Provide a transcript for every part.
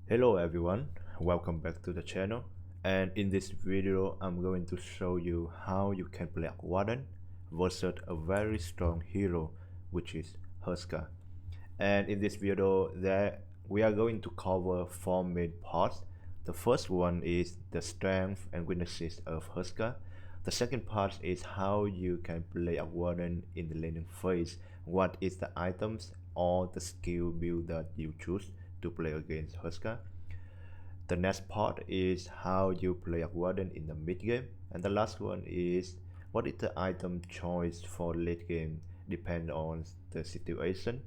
Hello everyone, welcome back to the channel, and in this video I'm going to show you how you can play Arc Warden versus a very strong hero which is Huska. And in this video we are going to cover four main parts. The first one is the strength and weaknesses of Huska. The second part is how you can play Arc Warden in the laning phase. What is the items or the skill build that you choose to play against Huska. The next part is how you play Arc Warden in the mid game, and the last one is what is the item choice for late game depend on the situation,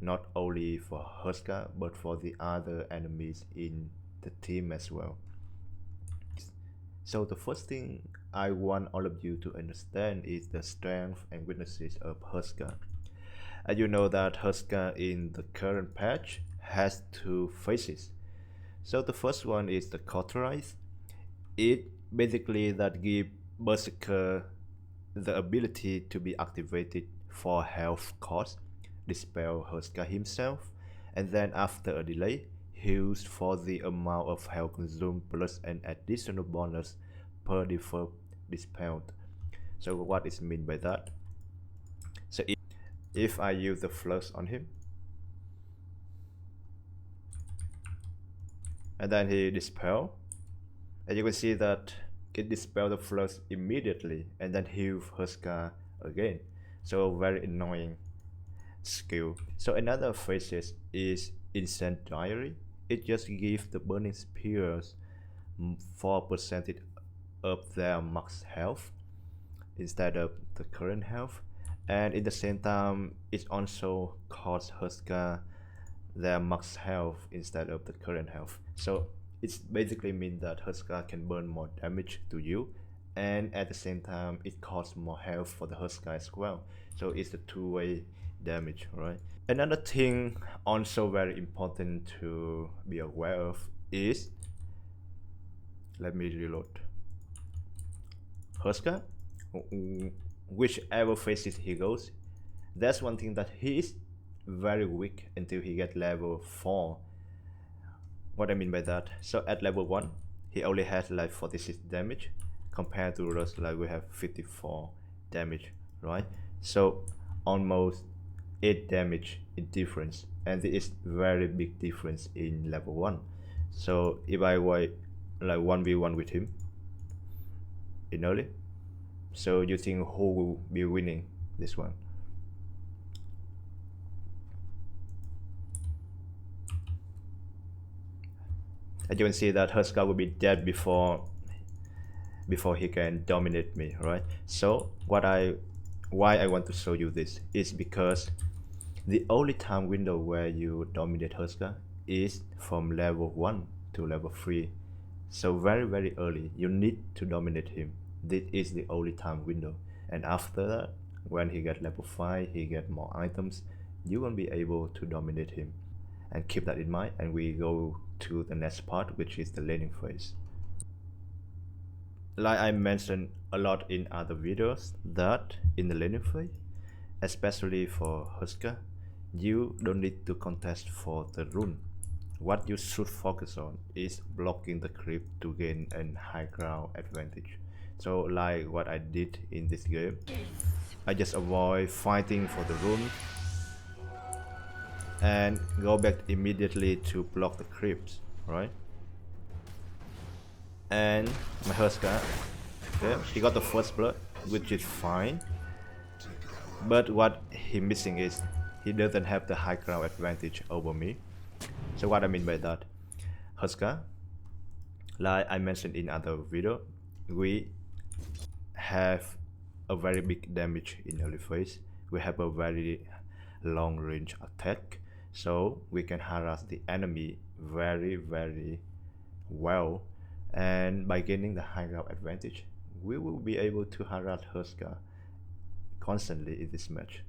not only for Huska but for the other enemies in the team as well. So the first thing I want all of you to understand is the strength and weaknesses of Huska. As you know that Huska in the current patch has two phases. So the first one is the cauterize. It basically that give Berserker the ability to be activated for health cost, dispel Huska himself, and then after a delay, heals for the amount of health consumed plus an additional bonus per default dispelled. So what is meant by that? So if I use the flux on him, and then he dispel, and you can see that it dispel the flux immediately and then heal Huska again. So very annoying skill. So another phase is incendiary. It just gives the burning spears 4% of their max health instead of the current health, and in the same time it also costs Huska their max health instead of the current health. So it basically means that Huska can burn more damage to you, and at the same time it costs more health for the Huska as well. So it's a two-way damage, right? Another thing also very important to be aware of is, let me reload. Huska, whichever phases he goes, that's one thing that he is very weak until he get level 4. What I mean by that, so at level 1 he only has like 46 damage compared to us, like we have 54 damage, right? So almost 8 damage in difference, and it is very big difference in level 1. So if I were like 1v1 with him in early, so you think who will be winning this one? And you can see that Huska will be dead before he can dominate me, right? So why I want to show you this is because the only time window where you dominate Huska is from level 1 to level 3. So very early you need to dominate him. This is the only time window, and after that, when he get level 5, he get more items, you won't be able to dominate him. And keep that in mind, and we go to the next part, which is the laning phase. Like I mentioned a lot in other videos, that in the laning phase, especially for Huska, you don't need to contest for the rune. What you should focus on is blocking the creep to gain a high ground advantage. So like what I did in this game, I just avoid fighting for the rune and go back immediately to block the creeps, right? And my Huska, okay, he got the first blood, which is fine, but what he missing is he doesn't have the high ground advantage over me. So what I mean by that, Huska, like I mentioned in other video, we have a very big damage in early phase. We have a very long range attack, so we can harass the enemy very well, and by gaining the high ground advantage we will be able to harass Huska constantly in this match.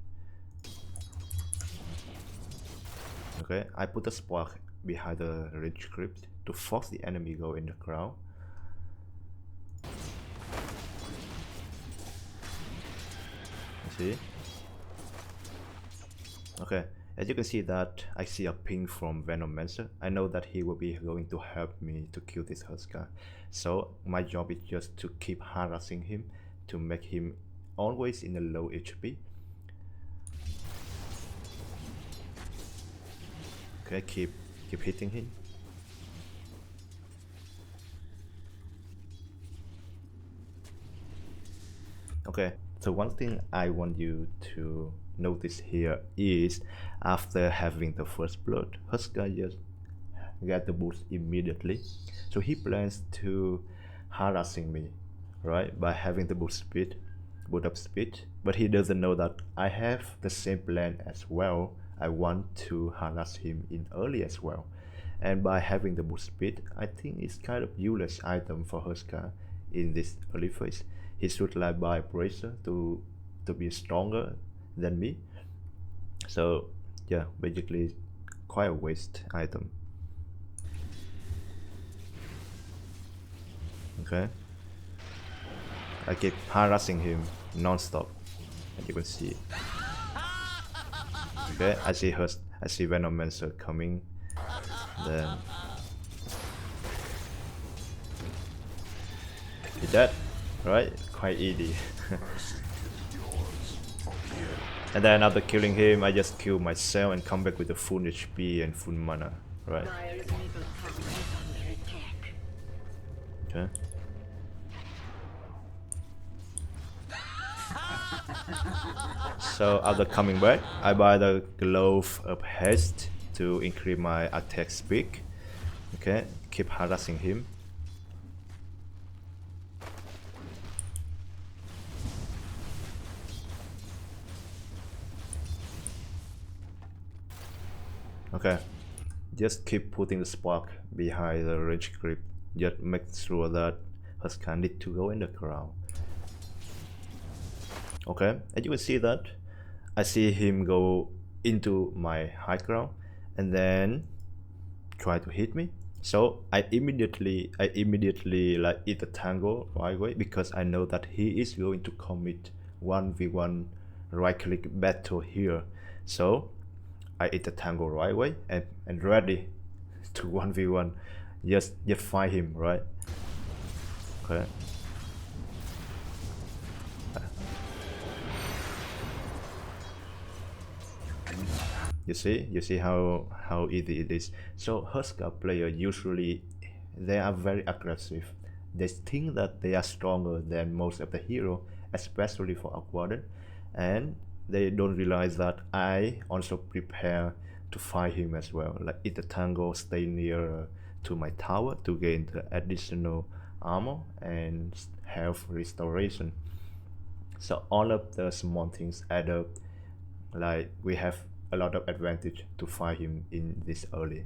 Okay, I put a spark behind the range crypt to force the enemy go in the ground. You see? Okay, As you can see that I see a ping from Venomancer. I know that he will be going to help me to kill this Huska. So my job is just to keep harassing him to make him always in a low HP. Okay, keep hitting him. Okay, so one thing I want you to notice here is after having the first blood, Huska just get the boost immediately. So he plans to harassing me, right, by having the boot up speed. But he doesn't know that I have the same plan as well. I want to harass him in early as well. And by having the boost speed, I think it's kind of useless item for Huska in this early phase. He should like buy bracer to be stronger than me. So yeah, basically quite a waste item. Okay, I keep harassing him non-stop, as you can see. Okay, I see Venomancer coming. Then he dead, right? Quite easy. And then after killing him, I just kill myself and come back with a full HP and full mana, right? Okay. So after coming back, I buy the Glove of Haste to increase my attack speed. Okay, keep harassing him. Okay, just keep putting the spark behind the range grip. Just make sure that Huska need to go in the ground. Okay, as you can see that I see him go into my high ground and then try to hit me. So I immediately like eat the tango right away because I know that he is going to commit 1v1 right click battle here. So I eat the tango right away and ready to 1v1 just fight him, right? Okay. You see how easy it is. So Huska player usually they are very aggressive. They think that they are stronger than most of the hero, especially for Arc Warden, and they don't realize that I also prepare to fight him as well. Like eat the tango, stay near to my tower to gain the additional armor and health restoration. So all of the small things add up. Like we have a lot of advantage to fight him in this early.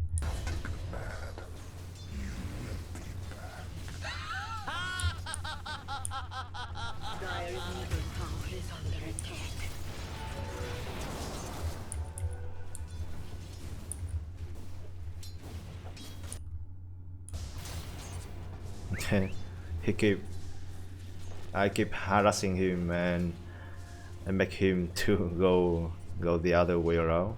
I keep harassing him and make him to go the other way around.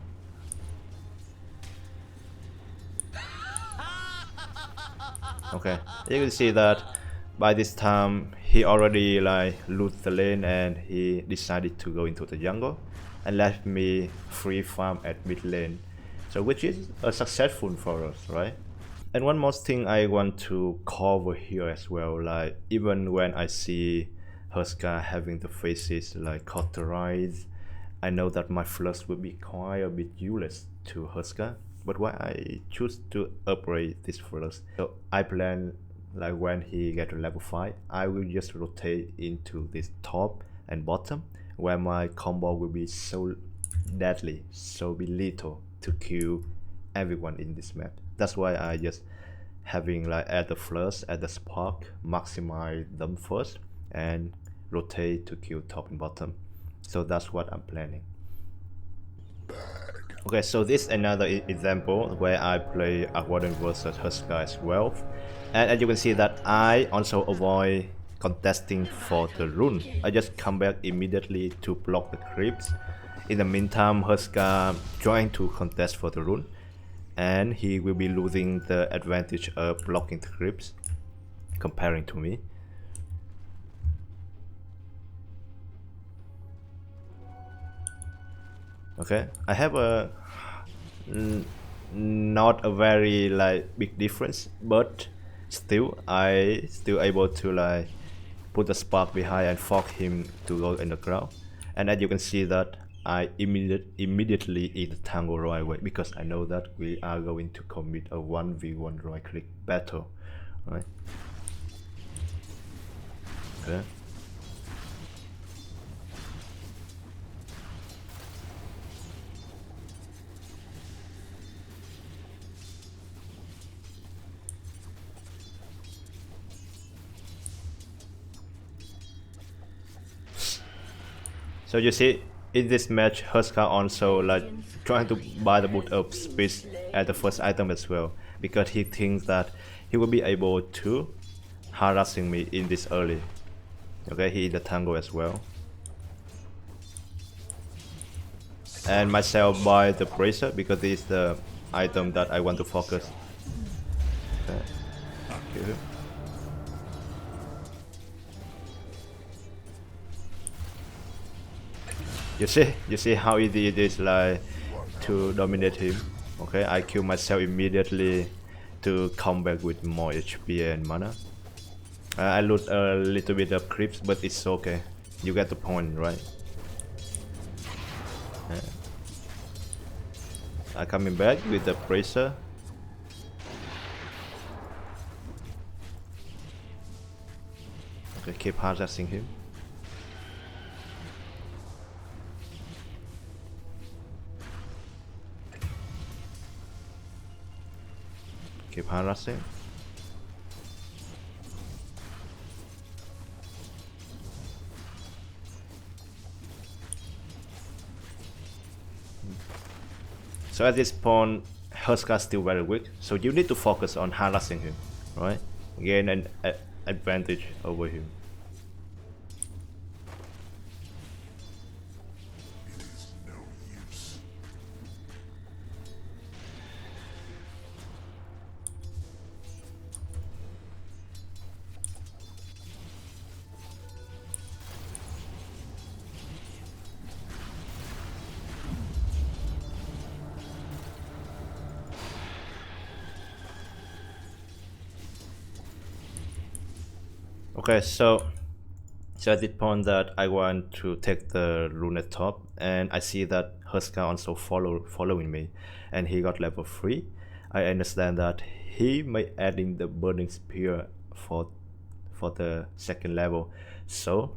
Okay, you can see that by this time he already like loot the lane and he decided to go into the jungle and left me free farm at mid lane, so which is successful for us, right? And one more thing I want to cover here as well, like even when I see Huska having the faces like cauterized, I know that my flush will be quite a bit useless to Huska, but why I choose to upgrade this flush. So I plan like when he get to level 5, I will just rotate into this top and bottom where my combo will be so deadly, so be lethal to kill everyone in this map. That's why I just having like add the flush, add the spark, maximize them first and rotate to kill top and bottom. So that's what I'm planning. Okay, so this is another example where I play Arc Warden versus Huska as well. And as you can see that I also avoid contesting for the rune. I just come back immediately to block the creeps In the meantime, Huska trying to contest for the rune, and he will be losing the advantage of blocking the creeps comparing to me. Okay, I have a not a very like big difference, but still I still able to like put the spark behind and force him to go in the ground. And as you can see that I immediately eat the tango right away because I know that we are going to commit a 1v1 right click battle, right? Okay. So you see, in this match, Huska also like trying to buy the boot up speed at the first item as well, because he thinks that he will be able to harassing me in this early. Okay, he is the tango as well. And myself buy the bracer because this is the item that I want to focus. Okay. Kill him. You see how easy it is like to dominate him. Okay, I kill myself immediately to come back with more HP and mana. I lose a little bit of creeps, but it's okay. You get the point, right? I coming back with the bracer. Okay, keep harassing him. Keep harassing. So at this point, Huska is still very weak, so you need to focus on harassing him, right? Gain an advantage over him. Okay, so at this point that I want to take the rune at top, and I see that Huska also following me, and he got level 3. I understand that he may add in the burning spear for the second level, so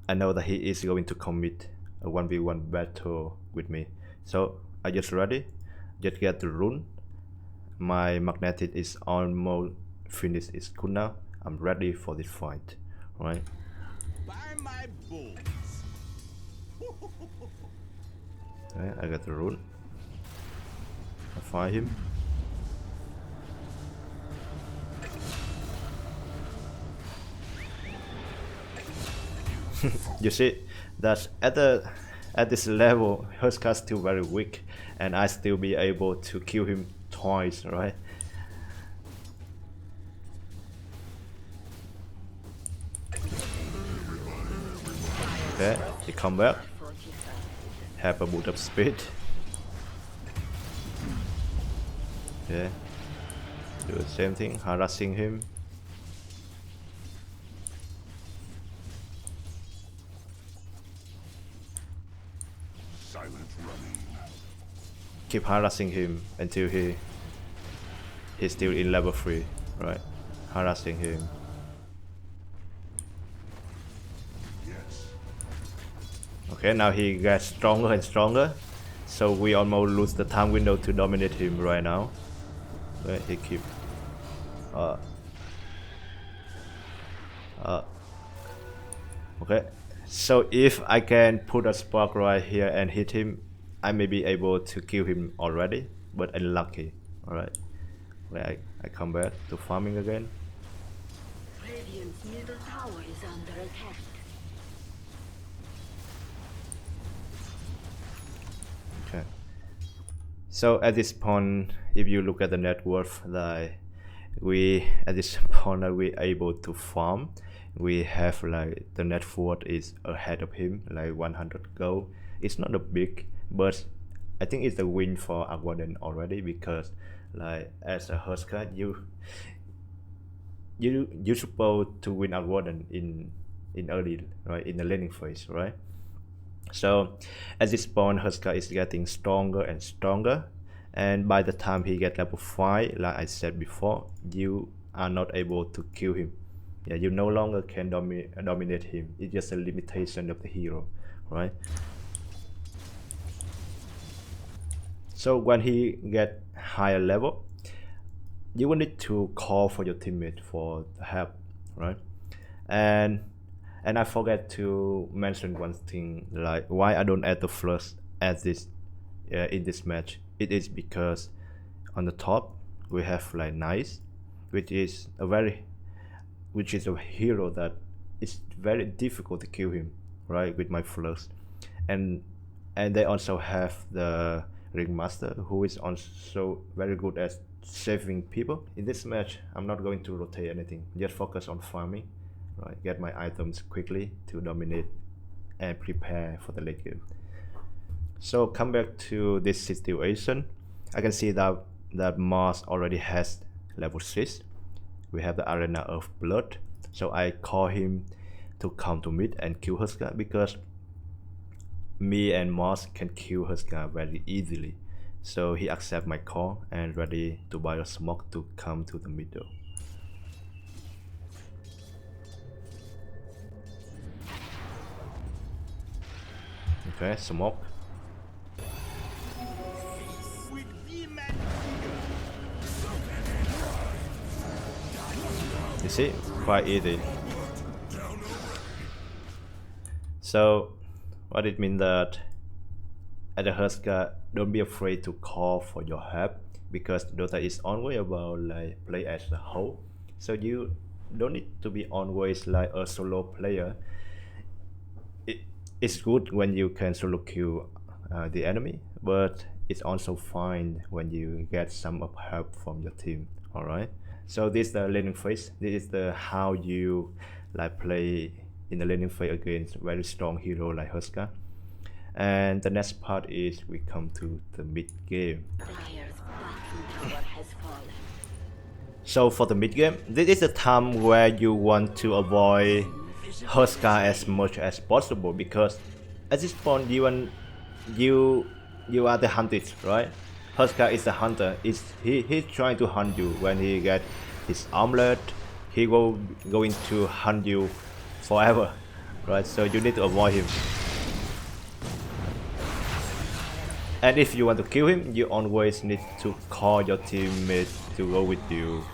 I know that he is going to commit a 1v1 battle with me. So I just ready, just get the rune. My magnetic is almost finished its cooldown. I'm ready for this fight, right? By my bulls. Okay, I got the rune. I fire him. You see, that at this level, Huska is still very weak, and I still be able to kill him twice, right? Okay, he come back. Have a boot up speed. Okay. Do the same thing, harassing him. Silent running. Keep harassing him until he's still in level 3, right? Harassing him. Okay, now he gets stronger and stronger, so we almost lose the time window to dominate him right now. Okay, he keep okay, so if I can put a spark right here and hit him, I may be able to kill him already, but unlucky. Alright, I come back to farming again. Radiant's middle tower is under attack. So at this point, if you look at the net worth, like we at this point that we able to farm, we have like the net worth is ahead of him, like 100 gold. It's not a big, but I think it's a win for Arc Warden already, because like as a Huska, you supposed to win Arc Warden in early, right, in the laning phase, right? So at this point, Huska is getting stronger and stronger, and by the time he gets level 5, like I said before, you are not able to kill him. Yeah, you no longer can dominate him. It's just a limitation of the hero, right? So when he get higher level, you will need to call for your teammate for help, right? And I forget to mention one thing, like why I don't add the flush at this in this match. It is because on the top we have like Nice, which is a hero that it's very difficult to kill him, right, with my flush. And they also have the Ringmaster, who is also very good at saving people. In this match, I'm not going to rotate anything, just focus on farming, right? Get my items quickly to dominate and prepare for the late game. So come back to this situation. I can see that Mars already has level 6. We have the Arena of Blood. So I call him to come to mid and kill Huska, because me and Mars can kill Huska very easily. So he accepts my call and ready to buy a smoke to come to the middle. Okay, smoke. You see, quite easy. So what it means that at the Huska, don't be afraid to call for your help, because Dota is always about like play as a whole. So you don't need to be always like a solo player. It's good when you can solo kill the enemy, but it's also fine when you get some of help from your team. All right. So this is the laning phase. This is the how you like play in the laning phase against very strong hero like Huska. And the next part is we come to the mid game. So for the mid game, this is the time where you want to avoid Huska as much as possible, because at this point you are the hunted, right? Huska is the hunter. He's trying to hunt you. When he get his armlet, he going to hunt you forever, right? So you need to avoid him. And if you want to kill him, you always need to call your teammate to go with you,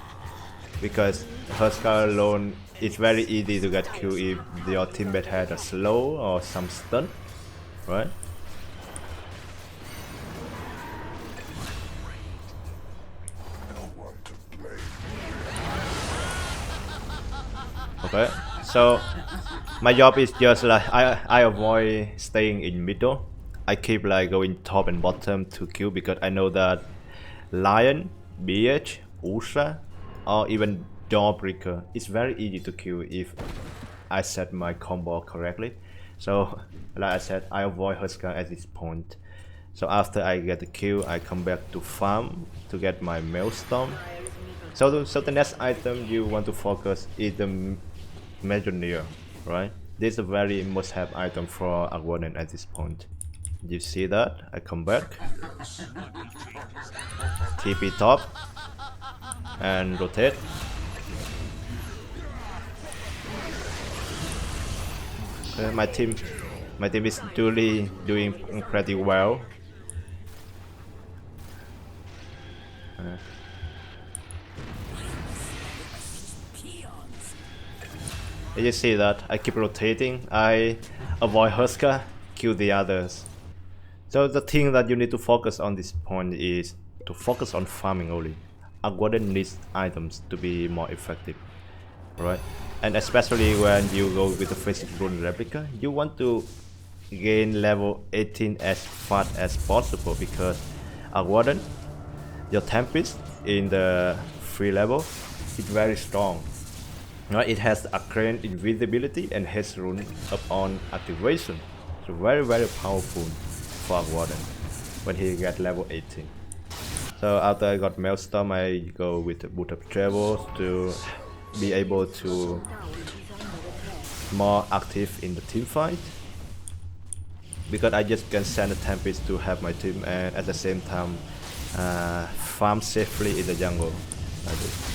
because Huska alone, it's very easy to get killed if your teammate had a slow or some stun, right? Okay, so my job is just like I avoid staying in middle. I keep like going top and bottom to kill, because I know that Lion, BH, Ursa, or even Jawbreaker is very easy to kill if I set my combo correctly. So like I said, I avoid Huska at this point. So after I get the kill, I come back to farm to get my Maelstrom. So the next item you want to focus is the Majoneer, right? This is a very must-have item for Arc Warden at this point. You see that? I come back, TP top, and rotate. My team is doing pretty well. You see that? I keep rotating. I avoid Huska, kill the others. So the thing that you need to focus on this point is to focus on farming only. Arc Warden needs items to be more effective, right? And especially when you go with the Physics Rune Replica, you want to gain level 18 as fast as possible, because Arc Warden, your Tempest in the free level is very strong. Right? It has Arcane Invisibility and Haste Rune upon activation. So very powerful for Arc Warden when he gets level 18. So after I got Maelstrom, I go with Boot of Travels to be able to more active in the team fight. Because I just can send a Tempest to help my team and at the same time farm safely in the jungle. Like this.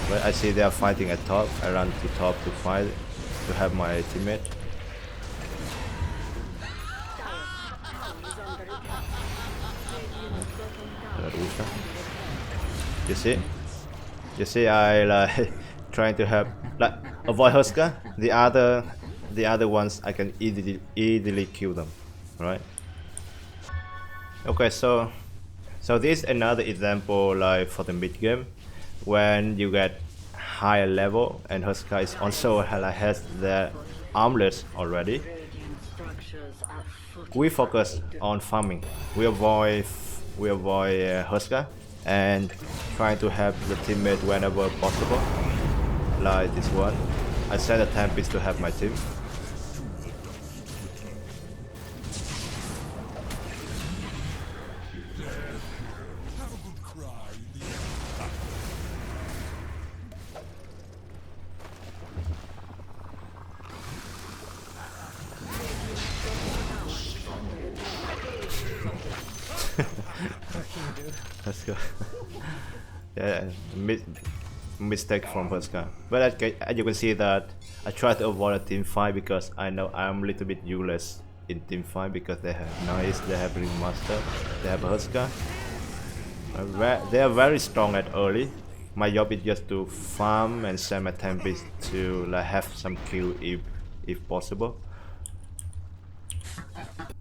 But I see they are fighting at top. I run to top to fight to help my teammate. You see, I like trying to help, like avoid Huska. The other ones I can easily kill them, right? Okay, so this is another example like for the mid game when you get higher level and Huska is also has the armless already. We focus on farming. We avoid Huska and trying to help the teammate whenever possible. Like this one, I send a Tempest to help my team. Let's go. Yeah, mistake from Huska. But as you can see that I try to avoid a team fight because I know I'm a little bit useless in team fight because they have Nice, they have Ringmaster, they have Huska. They are very strong at early. My job is just to farm and send my Tempest to like have some kill if possible.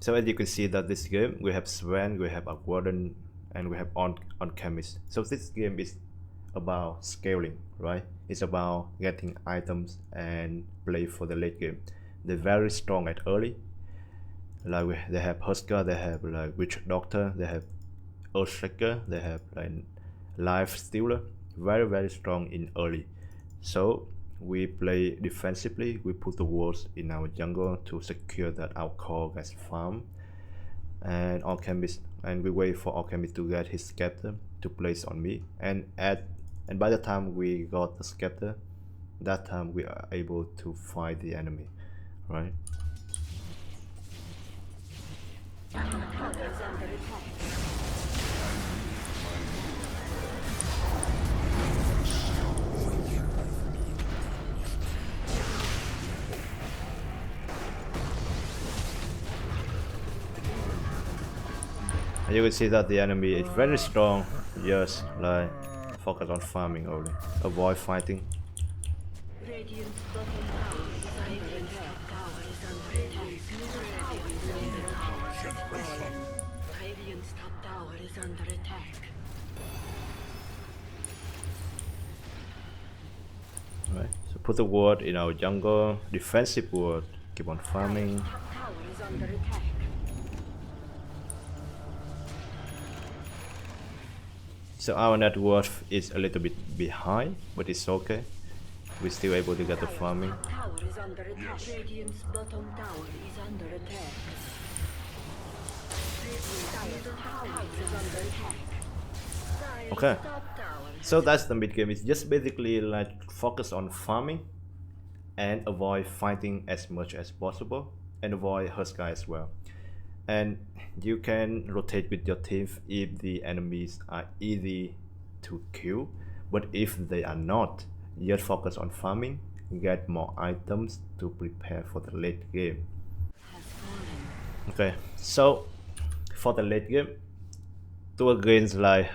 So as you can see that this game we have Sven, we have Arc Warden, and we have on chemist. So this game is about scaling, right? It's about getting items and play for the late game. They're very strong at early. Like they have Huska, they have like Witch Doctor, they have Earthshaker, they have like Life Stealer. Very strong in early. So we play defensively. We put the walls in our jungle to secure that our core gets farmed. And Alchemist, and we wait for Alchemist to get his scepter to place on me, and by the time we got the scepter, that time we are able to fight the enemy, right? And you can see that the enemy is very strong. Just like focus on farming only. Avoid fighting. Right. So put the ward in our jungle. Defensive ward. Keep on farming. So our net worth is a little bit behind, but it's okay. We're still able to get the farming. Okay. So that's the mid game. It's just basically like focus on farming and avoid fighting as much as possible and avoid Huska as well. And you can rotate with your team if the enemies are easy to kill, but if they are not, just focus on farming, get more items to prepare for the late game. Okay, so for the late game, to against like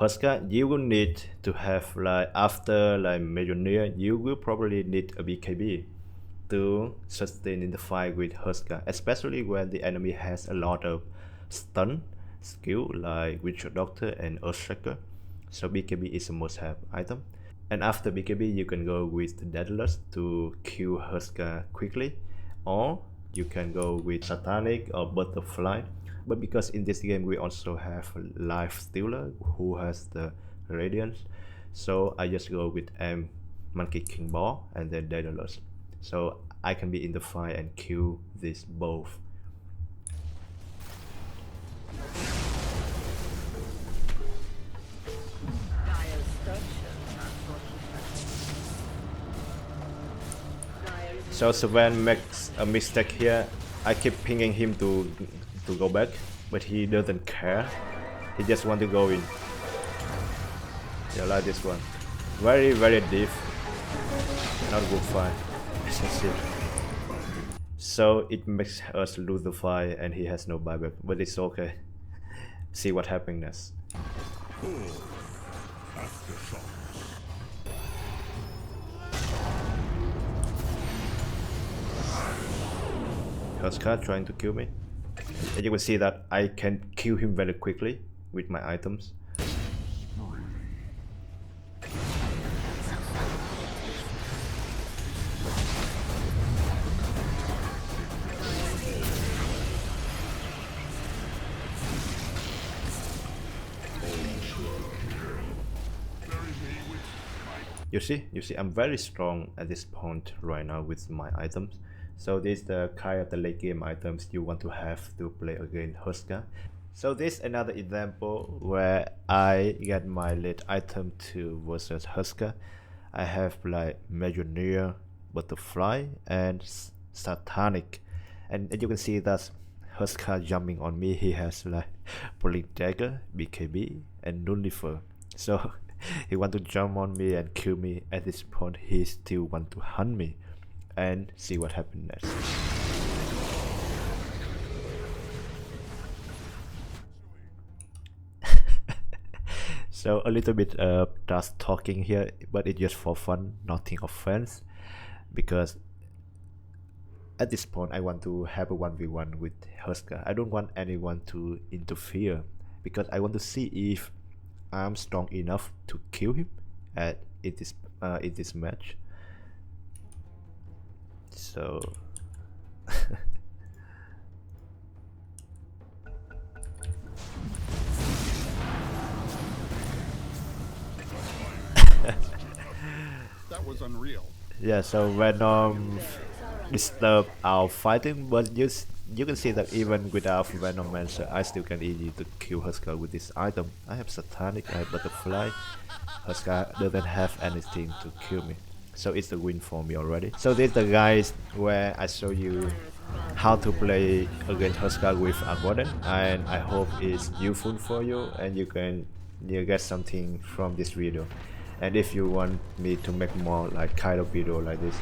Huska, you will need to have like after like Millionaire, you will probably need a BKB to sustain in the fight with Huska, especially when the enemy has a lot of stun skill like Witch Doctor and Earthshaker. So BKB is a must-have item. And after BKB, you can go with Daedalus to kill Huska quickly, or you can go with Satanic or Butterfly. But because in this game we also have a life stealer who has the radiance, so I just go with Monkey King Ball and then Daedalus, so I can be in the fight and kill these both. Dire structure. Dire So Sven makes a mistake here. I keep pinging him to go back, but he doesn't care. He just want to go in. Yeah, like this one. Very, very deep. Not good fight. So it makes us lose the fight and he has no buyback, but it's okay. See what happens next. Huska trying to kill me. And you can see that I can kill him very quickly with my items. You see, I'm very strong at this point right now with my items. So this is the kind of the late game items you want to have to play against Huska. So this is another example where I get my late item to versus Huska. I have like Legionnaire, Butterfly, and Satanic. And as you can see that Huska jumping on me, he has like Pulling Dagger, BKB, and Nullifer. So he want to jump on me and kill me. At this point he still want to hunt me, and see what happens next. So a little bit of dust talking here, but it's just for fun, nothing offense, because at this point I want to have a 1v1 with Huska. I don't want anyone to interfere, because I want to see if I'm strong enough to kill him in this match. So That was unreal. yeah, so Venom disturb our fighting, but you can see that even without Venom Mancer, I still can easily to kill Huska with this item. I have Satanic, I have Butterfly. Huska doesn't have anything to kill me, so it's a win for me already. So this is the guys where I show you how to play against Huska with Arc Warden, and I hope it's useful for you and you can get something from this video. And if you want me to make more like kind of video like this,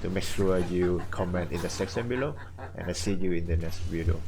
to make sure you comment in the section below, and I see you in the next video.